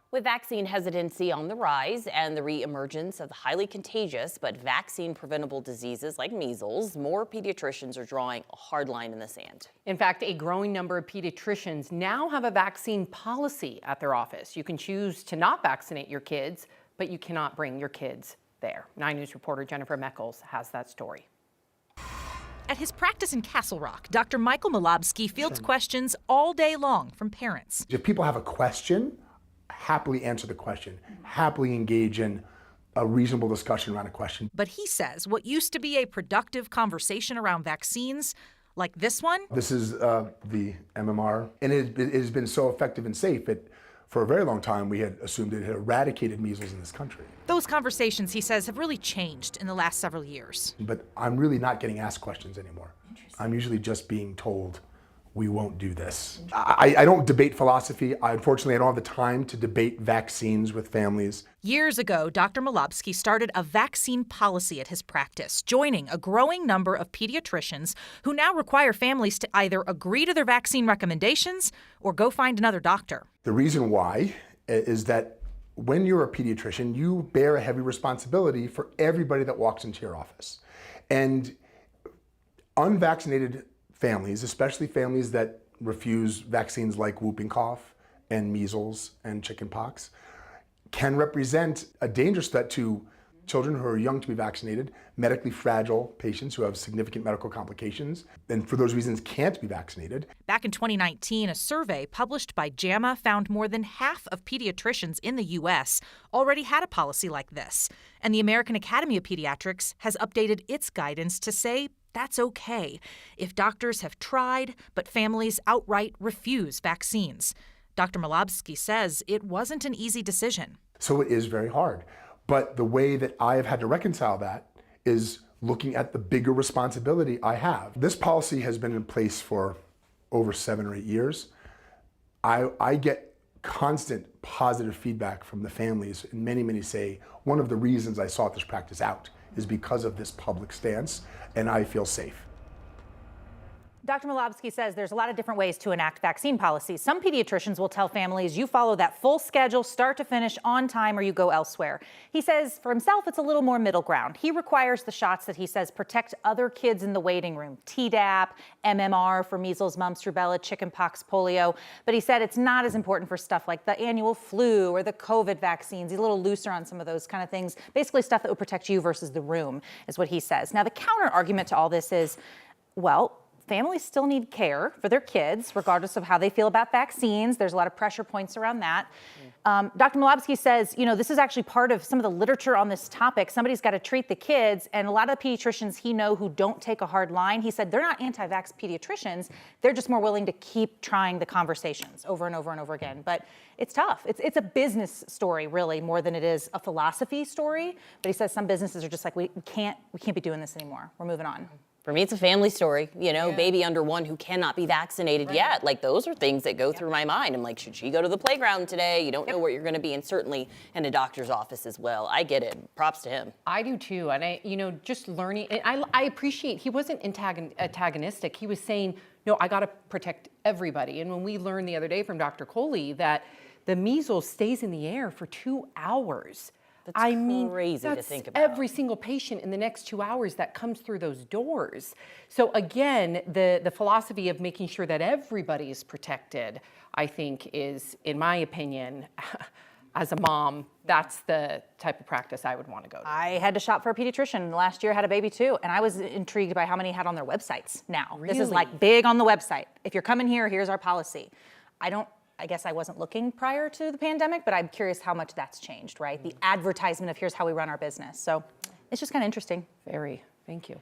With vaccine hesitancy on the rise and the re-emergence of highly contagious but vaccine-preventable diseases like measles, more pediatricians are drawing a hard line in the sand. In fact, a growing number of pediatricians now have a vaccine policy at their office. You can choose to not vaccinate your kids, but you cannot bring your kids there. 9 News reporter Jennifer Meckles has that story. At his practice in Castle Rock, Dr. Michael Malobsky fields questions all day long from parents. If people have a question, happily answer the question, happily engage in a reasonable discussion around a question. But he says what used to be a productive conversation around vaccines, like this one. This is the MMR, and it has been so effective and safe. For a very long time, we had assumed it had eradicated measles in this country. Those conversations, he says, have really changed in the last several years. But I'm really not getting asked questions anymore. I'm usually just being told, we won't do this. I don't debate philosophy. Unfortunately, I don't have the time to debate vaccines with families. Years ago, Dr. Malobsky started a vaccine policy at his practice, joining a growing number of pediatricians who now require families to either agree to their vaccine recommendations or go find another doctor. The reason why is that when you're a pediatrician, you bear a heavy responsibility for everybody that walks into your office. And unvaccinated families, especially families that refuse vaccines like whooping cough and measles and chickenpox, can represent a dangerous threat to children who are young to be vaccinated, medically fragile patients who have significant medical complications, and for those reasons can't be vaccinated. Back in 2019, a survey published by JAMA found more than half of pediatricians in the U.S. already had a policy like this. And the American Academy of Pediatrics has updated its guidance to say that's okay if doctors have tried, but families outright refuse vaccines. Dr. Malobsky says it wasn't an easy decision. So it is very hard. But the way that I have had to reconcile that is looking at the bigger responsibility I have. This policy has been in place for over 7 or 8 years. I get constant positive feedback from the families, and many say one of the reasons I sought this practice out is because of this public stance, and I feel safe. Dr. Malobsky says there's a lot of different ways to enact vaccine policies. Some pediatricians will tell families you follow that full schedule, start to finish, on time, or you go elsewhere. He says for himself, it's a little more middle ground. He requires the shots that he says protect other kids in the waiting room, Tdap, MMR for measles, mumps, rubella, chickenpox, polio. But he said it's not as important for stuff like the annual flu or the COVID vaccines. He's a little looser on some of those kind of things. Basically stuff that would protect you versus the room is what he says. Now, the counter argument to all this is, well, families still need care for their kids, regardless of how they feel about vaccines. There's a lot of pressure points around that. Dr. Malobsky says, this is actually part of some of the literature on this topic. Somebody's got to treat the kids. And a lot of the pediatricians he knows who don't take a hard line, he said they're not anti-vax pediatricians. They're just more willing to keep trying the conversations over and over and over again. But it's tough. It's a business story, really, more than it is a philosophy story. But he says some businesses are just like, we can't be doing this anymore. We're moving on. For me, it's a family story, baby under 1 who cannot be vaccinated yet. Like, those are things that go through my mind. I'm like, should she go to the playground today? You don't know where you're going to be, and certainly in a doctor's office as well. I get it. Props to him. I do too, and just learning, and I appreciate, he wasn't antagonistic. He was saying, no, I got to protect everybody. And when we learned the other day from Dr. Coley that the measles stays in the air for 2 hours. That's crazy to think about. Every single patient in the next 2 hours that comes through those doors. So again, the philosophy of making sure that everybody is protected, I think is, in my opinion, as a mom, that's the type of practice I would want to go to. I had to shop for a pediatrician last year, had a baby too, and I was intrigued by how many had on their websites now. Really? This is like big on the website. If you're coming here, here's our policy. I guess I wasn't looking prior to the pandemic, but I'm curious how much that's changed, right? The advertisement of here's how we run our business. So it's just kind of interesting. Very. Thank you.